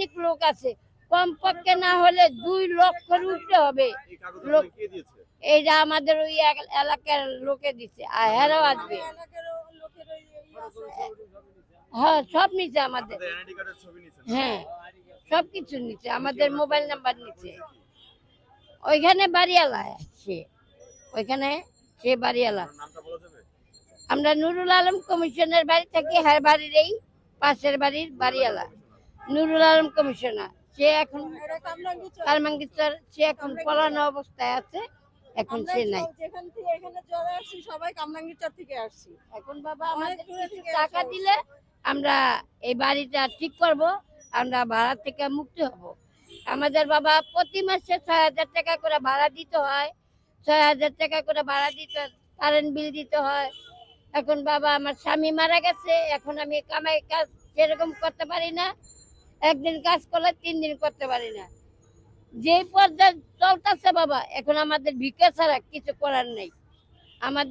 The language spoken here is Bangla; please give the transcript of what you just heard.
অনেক লোক আছে, কমপক্ষে না হলে 2 লক্ষের উপরে হবে লোক। এইটা আমাদের ওই এলাকার লোকে দিচ্ছে, আর হেরাও আসবে। হ্যাঁ, সব নিচে আমাদের। হ্যাঁ, সবকিছু নিচে, আমাদের মোবাইল নাম্বার নিচে। ওইখানে বাড়িওয়ালা সে, ওইখানে সে বাড়িওয়ালা। আমরা নুরুল আলম কমিশনের বাড়ি থাকি, হ্যাঁ বাড়ির এই পাশের বাড়ির বাড়িওয়ালা নুরুল আলম কমিশনার। সে এখন কারমাঙ্গিচর, সে এখন পলানো অবস্থায় আছে, এখন সে নাই। সবাই কামরাঙ্গীরচর থেকে আসছি। এখন বাবা আমাদের কিছু টাকা দিলে আমরা এই বাড়িটা ঠিক করব, আমরা ভাড়া থেকে মুক্তি হব। আমাদের বাবা প্রতি মাসে 6,000 টাকা করে ভাড়া দিতে হয়, 6,000 টাকা করে ভাড়া দিতে, কারেন্ট বিল দিতে হয়। এখন বাবা আমার স্বামী মারা গেছে, এখন আমি কামাই কাজ সেরকম করতে পারি না, একদিন কাজ করলে 3 দিন করতে পারি না। যে পর্যায়ে চলতেছে বাবা, এখন আমাদের ভিক্ষা ছাড়া কিছু করার নেই। আমাদের